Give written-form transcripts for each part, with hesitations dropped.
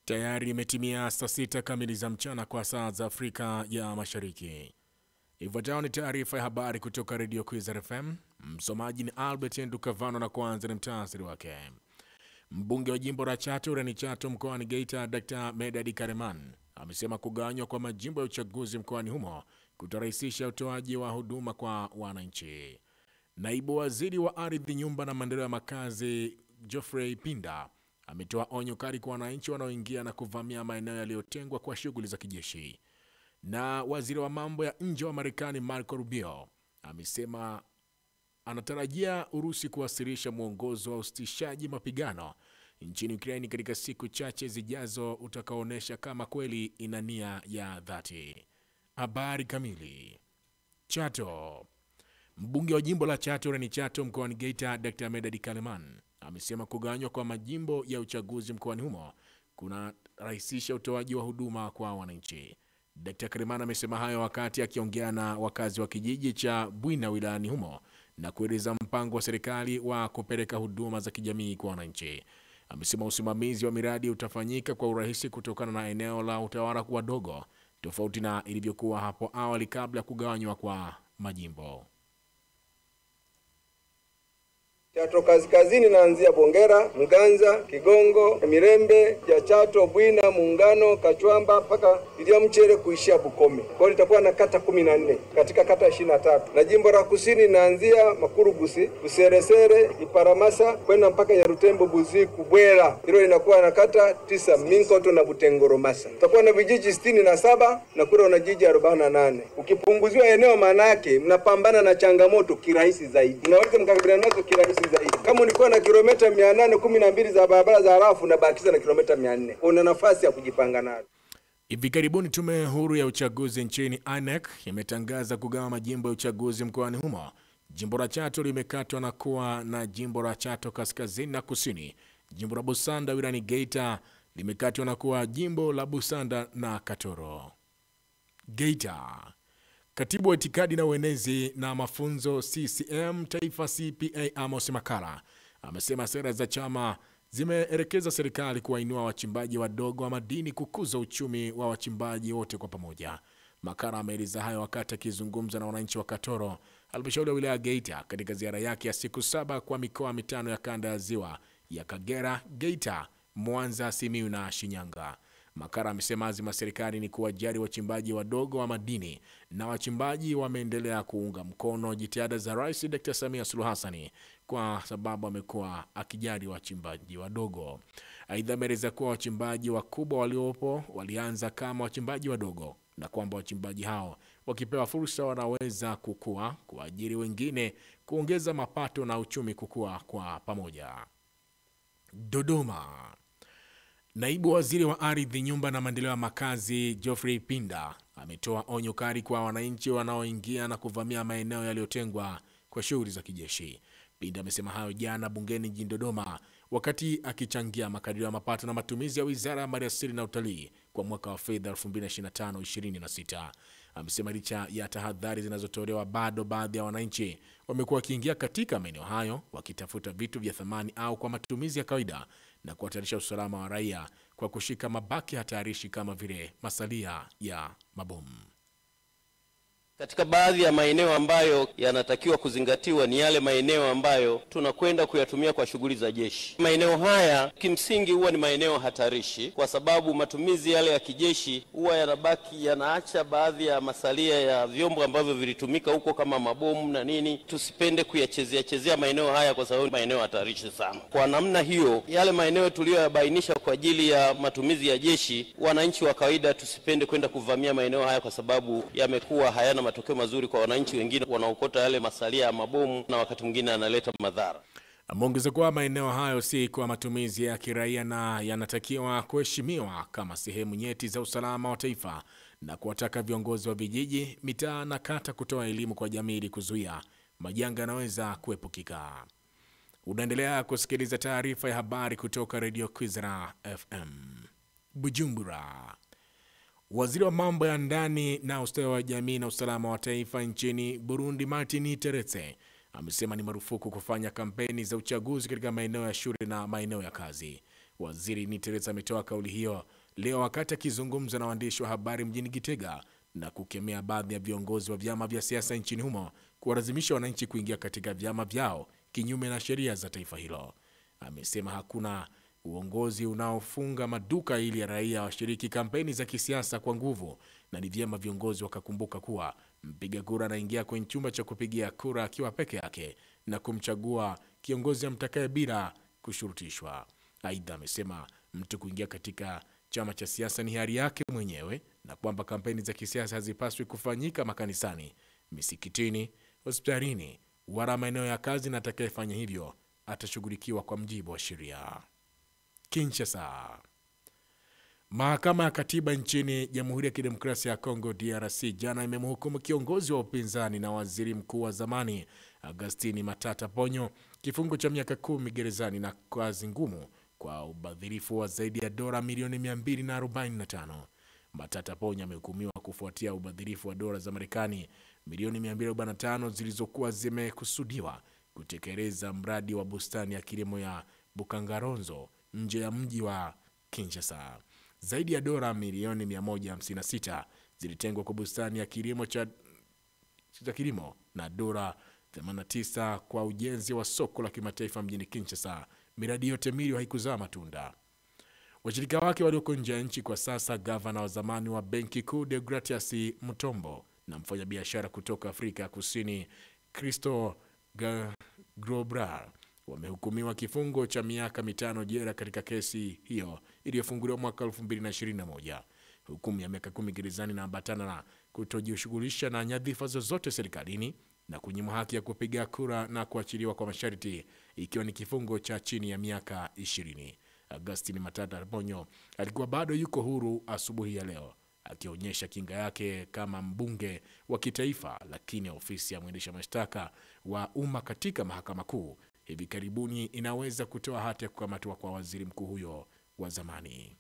Tayari imetimia saa 6 kamili za mchana kwa saa za Afrika ya Mashariki. Ifuatayo ni taarifa ya habari kutoka Radio Kwizera FM. Msomaji ni Albert Ndukavano na kwanza ni mtasari wake. Mbunge wa jimbo la Chato Urani Chato mkoani Geita Dr. Medadi Kareman amesema kugawanywa kwa majimbo ya uchaguzi mkoani humo kutarahisisha utoaji wa huduma kwa wananchi. Naibu waziri wa ardhi, nyumba na maendeleo ya makazi Geoffrey Pinda ametoa onyo kali kwa wananchi wanaoingia na kuvamia maeneo yaliyotengwa kwa shughuli za kijeshi. Na waziri wa mambo ya nje wa Marekani Marco Rubio amesema anatarajia Urusi kuwasilisha mwongozo wa usitishaji mapigano nchini Ukraine katika siku chache zijazo utakaoonyesha kama kweli ina nia ya dhati. Habari kamili. Chato. Mbunge wa jimbo la Chato Urani Chato mkoani Geita Dr. Medadi Kareman amesema kugawanywa kwa majimbo ya uchaguzi mkoani humo kuna rahisisha utoaji wa huduma kwa wananchi. Dr. Kareman amesema hayo wakati akiongea na wakazi wa kijiji cha Bwina wilayani humo na kueleza mpango wa serikali wa kupeleka huduma za kijamii kwa wananchi. Amesema usimamizi wa miradi utafanyika kwa urahisi kutokana na eneo la utawala kuwa dogo, tofauti na ilivyokuwa hapo awali kabla ya kugawanywa kwa majimbo. Chato kaskazini naanzia Bongera, Mganza, Kigongo, Mirembe, ya Chato, Bwina, Muungano, Kachwamba mpaka Ilia Mchere kuishia Bukome. Kwa hiyo litakuwa na kata 14 katika kata 23. Na jimbo la kusini naanzia Makurubusi, Buseresere, Iparamasa kwenda mpaka Nyarutembo, Buziku, Bwera. Hilo linakuwa na kata 9, Minkoto na Butengoromasa. Tutakuwa na vijiji 67 na kule na jiji 48. Ukipunguziwa eneo maana yake mnapambana na changamoto kirahisi zaidi. Mnaweza mkakabiliana nazo kirahisi zaidi. Kama ulikuwa na kilomita 812 za barabara za halafu na bakiza na kilomita 400. Una nafasi ya kujipanga nayo. Hivi karibuni tume huru ya uchaguzi nchini INEC imetangaza kugawa majimbo ya uchaguzi mkoani humo. Jimbo la Chato limekatwa na kuwa na jimbo la Chato kaskazini na kusini. Jimbo la Busanda wilayani Geita limekatwa na kuwa jimbo la Busanda na Katoro. Geita. Katibu wa itikadi na uenezi na mafunzo CCM Taifa CPA Amos Makala amesema sera za chama zimeelekeza serikali kuwainua wachimbaji wadogo wa madini, kukuza uchumi wa wachimbaji wote kwa pamoja. Makala ameeleza hayo wakati akizungumza na wananchi wa Katoro, halmashauri ya wilaya Geita, katika ziara yake ya siku 7 kwa mikoa 5 ya kanda ya Ziwa ya Kagera, Geita, Mwanza, Simiyu na Shinyanga. Makara amesema azima serikali ni kuwajali wachimbaji wadogo wa madini na wachimbaji wameendelea kuunga mkono jitihada za Rais Dr. Samia Suluhu Hassan kwa sababu amekuwa akijali wachimbaji wadogo. Aidha ameeleza kuwa wachimbaji wakubwa waliopo walianza kama wachimbaji wadogo na kwamba wachimbaji hao wakipewa fursa wanaweza kukua, kuajiri wengine, kuongeza mapato na uchumi kukua kwa pamoja. Dodoma. Naibu waziri wa ardhi, nyumba na maendeleo ya makazi Geoffrey Pinda ametoa onyo kali kwa wananchi wanaoingia na kuvamia maeneo yaliyotengwa kwa shughuli za kijeshi. Pinda amesema hayo jana bungeni jijini Dodoma wakati akichangia makadirio ya mapato na matumizi ya Wizara ya Maliasili na Utalii kwa mwaka wa fedha 2025-26. Amesema licha ya tahadhari zinazotolewa bado baadhi ya wananchi wamekuwa wakiingia katika maeneo hayo wakitafuta vitu vya thamani au kwa matumizi ya kawaida na kuhatarisha usalama wa raia kwa kushika mabaki hatarishi kama vile masalia ya mabomu. Katika baadhi ya maeneo ambayo yanatakiwa kuzingatiwa ni yale maeneo ambayo tunakwenda kuyatumia kwa shughuli za jeshi. Maeneo haya kimsingi huwa ni maeneo hatarishi kwa sababu matumizi yale ya kijeshi huwa yanaacha baadhi ya masalia ya vyombo ambavyo vilitumika huko kama mabomu na nini. Tusipende kuyachezea maeneo haya kwa sababu maeneo hatarishi sana. Kwa namna hiyo, yale maeneo tuliyoyabainisha kwa ajili ya matumizi ya jeshi, wananchi wa kawaida tusipende kwenda kuvamia maeneo haya kwa sababu yamekuwa hayana matokeo mazuri kwa wananchi. Wengine wanaokota yale masalia ya mabomu na wakati mwingine analeta madhara. Ameongeza kuwa maeneo hayo si kwa matumizi ya kiraia na yanatakiwa kuheshimiwa kama sehemu nyeti za usalama wa taifa na kuwataka viongozi wa vijiji, mitaa na kata kutoa elimu kwa jamii ili kuzuia majanga yanaweza kuepukika. Unaendelea kusikiliza taarifa ya habari kutoka Radio Kwizera FM. Bujumbura. Waziri wa mambo ya ndani na ustawi wa jamii na usalama wa taifa nchini Burundi Martin Teretse amesema ni marufuku kufanya kampeni za uchaguzi katika maeneo ya shule na maeneo ya kazi. Waziri Nitereza ametoa kauli hiyo leo wakati akizungumza na waandishi wa habari mjini Gitega na kukemea baadhi ya viongozi wa vyama vya siasa nchini humo kuwalazimisha wananchi kuingia katika vyama vyao kinyume na sheria za taifa hilo. Amesema hakuna uongozi unaofunga maduka ili ya raia washiriki kampeni za kisiasa kwa nguvu, na ni vyema viongozi wakakumbuka kuwa mpiga kura anaingia kwenye chumba cha kupigia kura akiwa peke yake na kumchagua kiongozi amtakaye bila kushurutishwa. Aidha, amesema mtu kuingia katika chama cha siasa ni hiari yake mwenyewe na kwamba kampeni za kisiasa hazipaswi kufanyika makanisani, misikitini, hospitalini wala maeneo ya kazi, na atakayefanya hivyo atashughulikiwa kwa mujibu wa sheria. Kinshasa. Mahakama ya Katiba nchini Jamhuri ya Kidemokrasia ya Kongo DRC jana imemhukumu kiongozi wa upinzani na waziri mkuu wa zamani Augustine Matata Ponyo kifungo cha miaka 10 gerezani na kazi ngumu kwa ubadhirifu wa zaidi ya dola milioni 245. Matata Ponyo amehukumiwa kufuatia ubadhirifu wa dola za Marekani milioni 245 zilizokuwa zimekusudiwa kutekeleza mradi wa bustani ya kilimo ya Bukangaronzo nje ya mji wa Kinshasa. Zaidi ya dola milioni 156 zilitengwa kwa bustani ya kilimo cha kilimo na dola 89 kwa ujenzi wa soko la kimataifa mjini Kinshasa. Miradi yote miwili haikuzaa matunda. Washirika wake walioko nje ya nchi kwa sasa, gavana wa zamani wa Benki Kuu Deogratias Mutombo na mfanyabiashara kutoka Afrika Kusini Christo Grobrar wamehukumiwa kifungo cha miaka 5 jela katika kesi hiyo iliyofunguliwa mwaka 2021. Hukumu ya miaka 10 gerezani na ambatana na kutojishughulisha na nyadhifa zozote serikalini na kunyimwa haki ya kupiga kura na kuachiliwa kwa masharti, ikiwa ni kifungo cha chini ya miaka 20. Augustine Matata Ponyo alikuwa bado yuko huru asubuhi ya leo, akionyesha kinga yake kama mbunge wa kitaifa, lakini ofisi ya mwendesha mashtaka wa umma katika mahakama kuu hivi karibuni inaweza kutoa hati ya kukamatwa kwa waziri mkuu huyo wa zamani.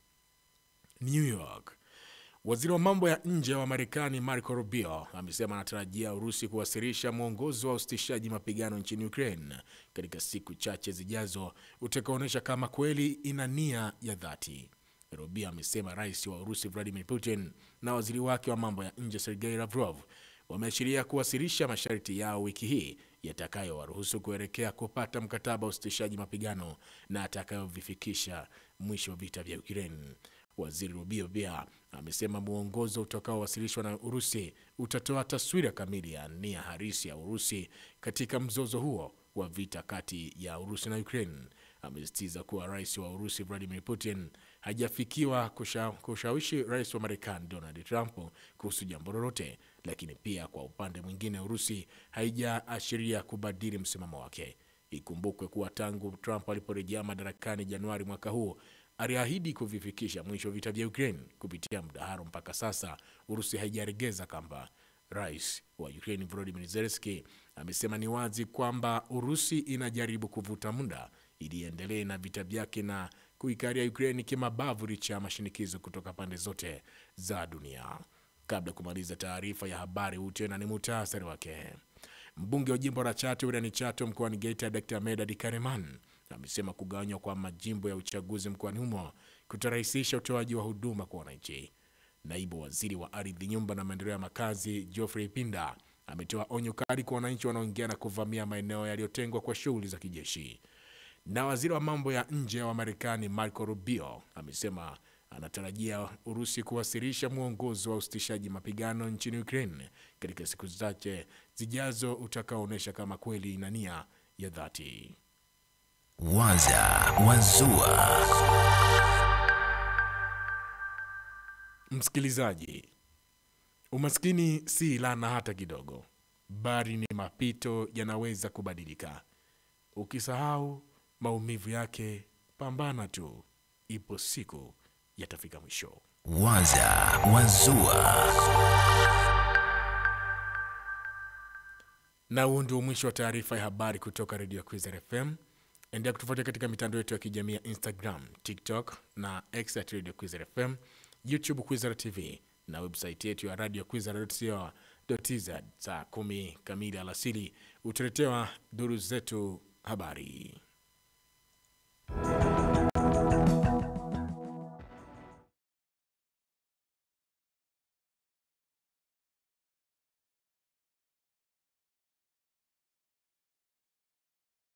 New York. Waziri wa mambo ya nje wa Marekani Marco Rubio amesema anatarajia Urusi kuwasilisha mwongozo wa usitishaji mapigano nchini Ukraine katika siku chache zijazo utakaoonyesha kama kweli ina nia ya dhati. Rubio amesema rais wa Urusi Vladimir Putin na waziri wake wa mambo ya nje Sergei Lavrov wameashiria kuwasilisha masharti yao wiki hii yatakayowaruhusu kuelekea kupata mkataba wa usitishaji mapigano na atakayovifikisha mwisho wa vita vya Ukraine. Waziri Rubio pia amesema mwongozo utakaowasilishwa na Urusi utatoa taswira kamili ya nia halisi ya Urusi katika mzozo huo wa vita kati ya Urusi na Ukraine. Amesisitiza kuwa rais wa Urusi Vladimir Putin hajafikiwa kushawishi rais wa Marekani Donald Trump kuhusu jambo lolote, lakini pia kwa upande mwingine Urusi haijaashiria kubadili msimamo wake. Ikumbukwe kuwa tangu Trump aliporejea madarakani Januari mwaka huu, aliahidi kuvifikisha mwisho vita vya Ukraine kupitia mdahalo. Mpaka sasa Urusi haijaregeza kamba. Rais wa Ukraine Volodymyr Zelensky amesema ni wazi kwamba Urusi inajaribu kuvuta muda ili iendelee na vita vyake na kuikaria Ukraine kimabavu licha ya mashinikizo kutoka pande zote za dunia. Kabla kumaliza taarifa ya habari, tena ni muhtasari wake. Mbunge wa jimbo la Chato wilayani Chato mkoani Geita Dr. Medad Kareman amesema kugawanywa kwa majimbo ya uchaguzi mkoani humo kutarahisisha utoaji wa huduma kwa wananchi. Naibu waziri wa ardhi, nyumba na maendeleo ya makazi Geoffrey Pinda ametoa onyo kali kwa wananchi wanaoingia na kuvamia maeneo yaliyotengwa kwa shughuli za kijeshi. Na waziri wa mambo ya nje wa Marekani Marco Rubio amesema anatarajia Urusi kuwasilisha mwongozo wa usitishaji mapigano nchini Ukraine katika siku chache zijazo utakaoonyesha kama kweli ina nia ya dhati. Waza Wazua. Msikilizaji, umaskini si laana hata kidogo, bali ni mapito yanaweza kubadilika. Ukisahau maumivu yake, pambana tu, ipo siku yatafika mwisho. Waza Wazua. Na huo ndio mwisho wa taarifa ya habari kutoka Radio Kwizera FM. Endelea kutufuatia katika mitandao yetu ya kijamii ya Instagram, TikTok na X at Radio Kwizera FM, YouTube Kwizera TV na website yetu ya radiokwizera.co.tz. Saa 10 kamili alasiri utaletewa duru zetu habari.